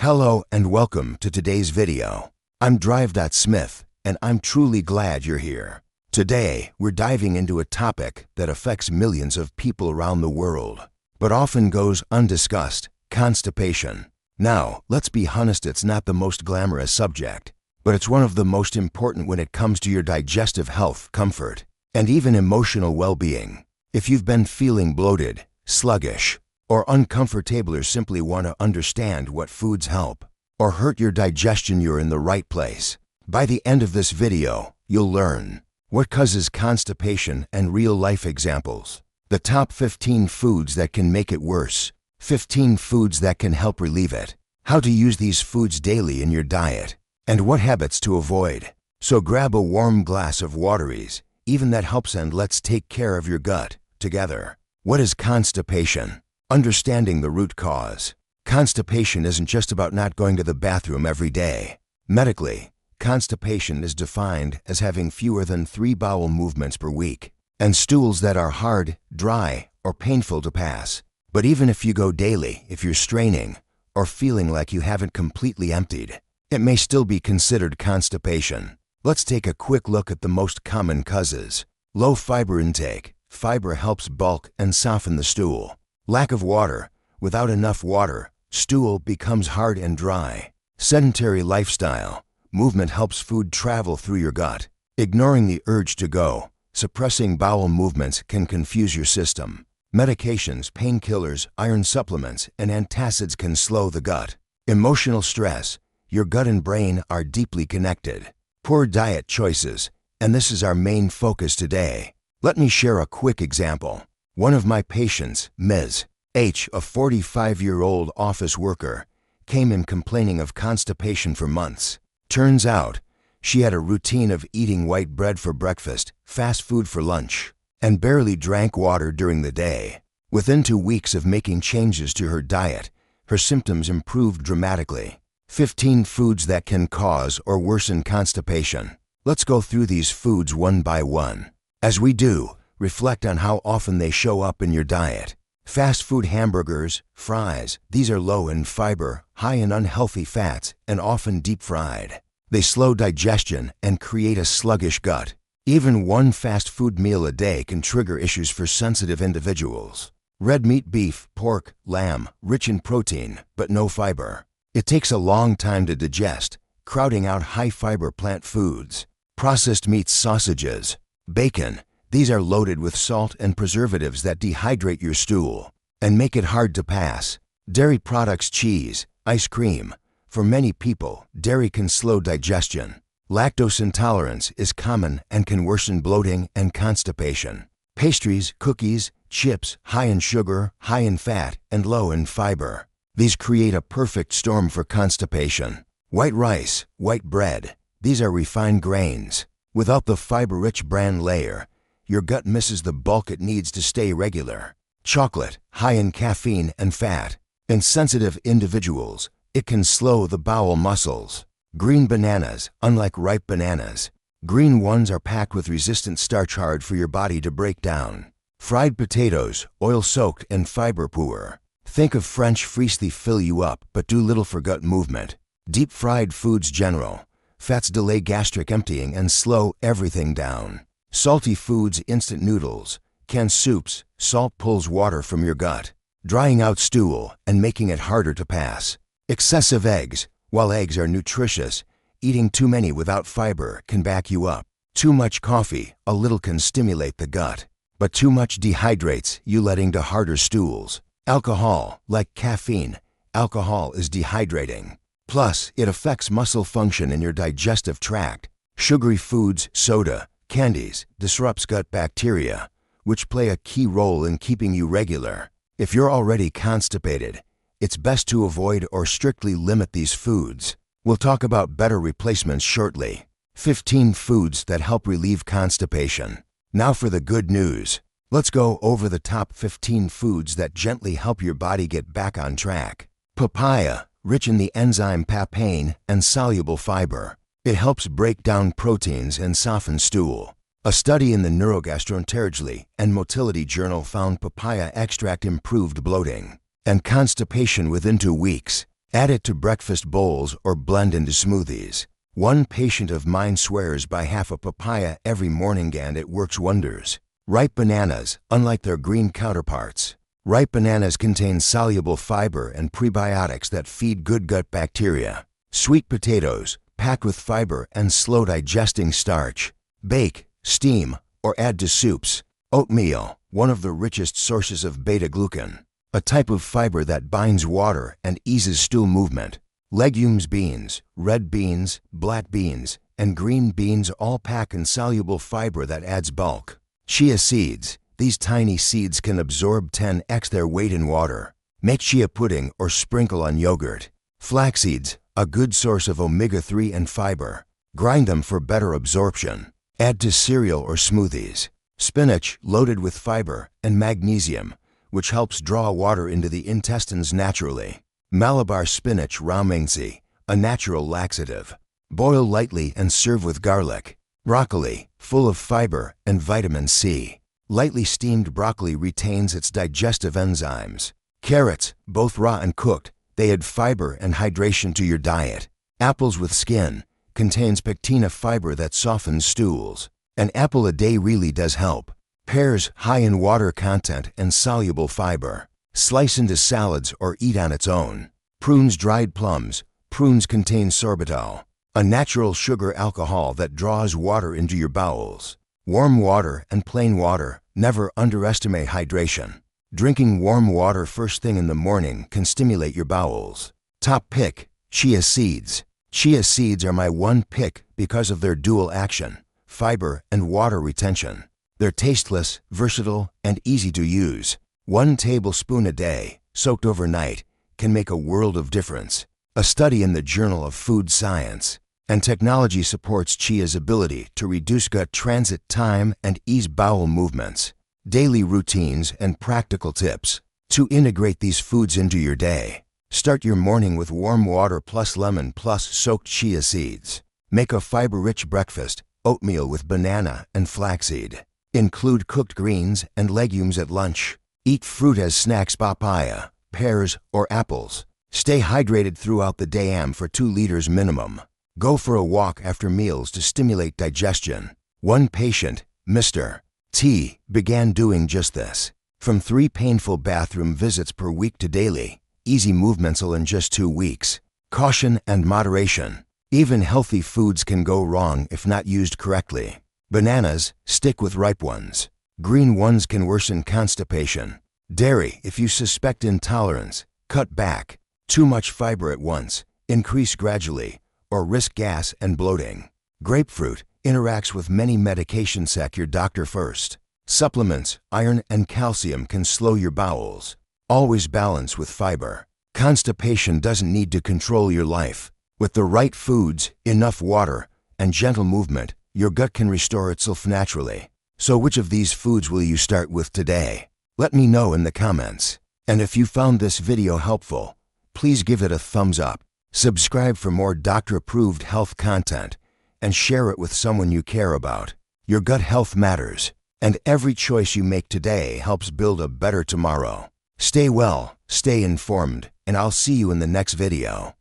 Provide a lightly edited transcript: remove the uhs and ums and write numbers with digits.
Hello and welcome to today's video. I'm Drive.Smith and I'm truly glad you're here. Today, we're diving into a topic that affects millions of people around the world, but often goes undiscussed: constipation. Now, let's be honest, it's not the most glamorous subject, but it's one of the most important when it comes to your digestive health, comfort, and even emotional well-being. If you've been feeling bloated, sluggish, or uncomfortable, or simply want to understand what foods help or hurt your digestion, you're in the right place. By the end of this video, you'll learn what causes constipation and real-life examples, the top 15 foods that can make it worse, 15 foods that can help relieve it, how to use these foods daily in your diet, and what habits to avoid. So grab a warm glass of wateries, even that helps, and let's take care of your gut together. What is constipation? Understanding the root cause. Constipation isn't just about not going to the bathroom every day. Medically, constipation is defined as having fewer than 3 bowel movements per week, and stools that are hard, dry, or painful to pass. But even if you go daily, if you're straining or feeling like you haven't completely emptied, it may still be considered constipation. Let's take a quick look at the most common causes. Low fiber intake. Fiber helps bulk and soften the stool. Lack of water. Without enough water, stool becomes hard and dry. Sedentary lifestyle. Movement helps food travel through your gut. Ignoring the urge to go. Suppressing bowel movements can confuse your system. Medications, painkillers, iron supplements, and antacids can slow the gut. Emotional stress. Your gut and brain are deeply connected. Poor diet choices. And this is our main focus today. Let me share a quick example. One of my patients, Ms. H., a 45-year-old office worker, came in complaining of constipation for months. Turns out, she had a routine of eating white bread for breakfast, fast food for lunch, and barely drank water during the day. Within 2 weeks of making changes to her diet, her symptoms improved dramatically. 15 foods that can cause or worsen constipation. Let's go through these foods one by one. As we do, reflect on how often they show up in your diet. Fast food: hamburgers, fries. These are low in fiber, high in unhealthy fats, and often deep fried. They slow digestion and create a sluggish gut. Even one fast food meal a day can trigger issues for sensitive individuals. Red meat: beef, pork, lamb, rich in protein, but no fiber. It takes a long time to digest, crowding out high-fiber plant foods. Processed meats: sausages, bacon. These are loaded with salt and preservatives that dehydrate your stool and make it hard to pass. Dairy products: cheese, ice cream. For many people, dairy can slow digestion. Lactose intolerance is common and can worsen bloating and constipation. Pastries, cookies, chips, high in sugar, high in fat, and low in fiber. These create a perfect storm for constipation. White rice, white bread. These are refined grains. Without the fiber-rich bran layer, your gut misses the bulk it needs to stay regular. Chocolate, high in caffeine and fat. In sensitive individuals, it can slow the bowel muscles. Green bananas: unlike ripe bananas, green ones are packed with resistant starch, hard for your body to break down. Fried potatoes: oil-soaked and fiber-poor. Think of French fries, they fill you up but do little for gut movement. Deep fried foods: general fats delay gastric emptying and slow everything down. Salty foods: instant noodles, canned soups. Salt pulls water from your gut, drying out stool and making it harder to pass. Excessive eggs: while eggs are nutritious, eating too many without fiber can back you up. Too much coffee: a little can stimulate the gut, but too much dehydrates you, leading to harder stools. Alcohol: like caffeine, alcohol is dehydrating. Plus, it affects muscle function in your digestive tract. Sugary foods: soda, candies, disrupts gut bacteria, which play a key role in keeping you regular. If you're already constipated, it's best to avoid or strictly limit these foods. We'll talk about better replacements shortly. 15 foods that help relieve constipation. Now for the good news. Let's go over the top 15 foods that gently help your body get back on track. Papaya: rich in the enzyme papain and soluble fiber. It helps break down proteins and soften stool. A study in the Neurogastroenterology and Motility Journal found papaya extract improved bloating and constipation within 2 weeks. Add it to breakfast bowls or blend into smoothies. One patient of mine swears by half a papaya every morning and it works wonders. Ripe bananas, unlike their green counterparts. Ripe bananas contain soluble fiber and prebiotics that feed good gut bacteria. Sweet potatoes, packed with fiber and slow digesting starch. Bake, steam, or add to soups. Oatmeal, one of the richest sources of beta-glucan, a type of fiber that binds water and eases stool movement. Legumes, beans, red beans, black beans, and green beans all pack insoluble fiber that adds bulk. Chia seeds, these tiny seeds can absorb 10x their weight in water. Make chia pudding or sprinkle on yogurt. Flax seeds, a good source of omega-3 and fiber. Grind them for better absorption. Add to cereal or smoothies. Spinach, loaded with fiber and magnesium, which helps draw water into the intestines naturally. Malabar spinach ramengsi, a natural laxative. Boil lightly and serve with garlic. Broccoli, full of fiber and vitamin C. Lightly steamed broccoli retains its digestive enzymes. Carrots, both raw and cooked, they add fiber and hydration to your diet. Apples with skin, contains pectina fiber that softens stools. An apple a day really does help. Pears, high in water content and soluble fiber. Slice into salads or eat on its own. Prunes, dried plums. Prunes contain sorbitol, a natural sugar alcohol that draws water into your bowels. Warm water and plain water, never underestimate hydration. Drinking warm water first thing in the morning can stimulate your bowels. Top pick, chia seeds. Chia seeds are my one pick because of their dual action, fiber and water retention. They're tasteless, versatile, and easy to use. 1 tablespoon a day, soaked overnight, can make a world of difference. A study in the Journal of Food Science and Technology supports chia's ability to reduce gut transit time and ease bowel movements. Daily routines and practical tips to integrate these foods into your day. Start your morning with warm water plus lemon plus soaked chia seeds. Make a fiber-rich breakfast, oatmeal with banana and flaxseed. Include cooked greens and legumes at lunch. Eat fruit as snacks, papaya, pears, or apples. Stay hydrated throughout the day. Aim for 2 liters minimum. Go for a walk after meals to stimulate digestion. One patient, Mr. T, began doing just this. From 3 painful bathroom visits per week to daily, easy movements in just 2 weeks. Caution and moderation. Even healthy foods can go wrong if not used correctly. Bananas, stick with ripe ones. Green ones can worsen constipation. Dairy, if you suspect intolerance, cut back. Too much fiber at once, increase gradually, or risk gas and bloating. Grapefruit interacts with many medications. Check your doctor first. Supplements, iron and calcium can slow your bowels. Always balance with fiber. Constipation doesn't need to control your life. With the right foods, enough water, and gentle movement, your gut can restore itself naturally. So which of these foods will you start with today? Let me know in the comments. And if you found this video helpful, please give it a thumbs up. Subscribe for more doctor-approved health content and share it with someone you care about. Your gut health matters, and every choice you make today helps build a better tomorrow. Stay well, stay informed, and I'll see you in the next video.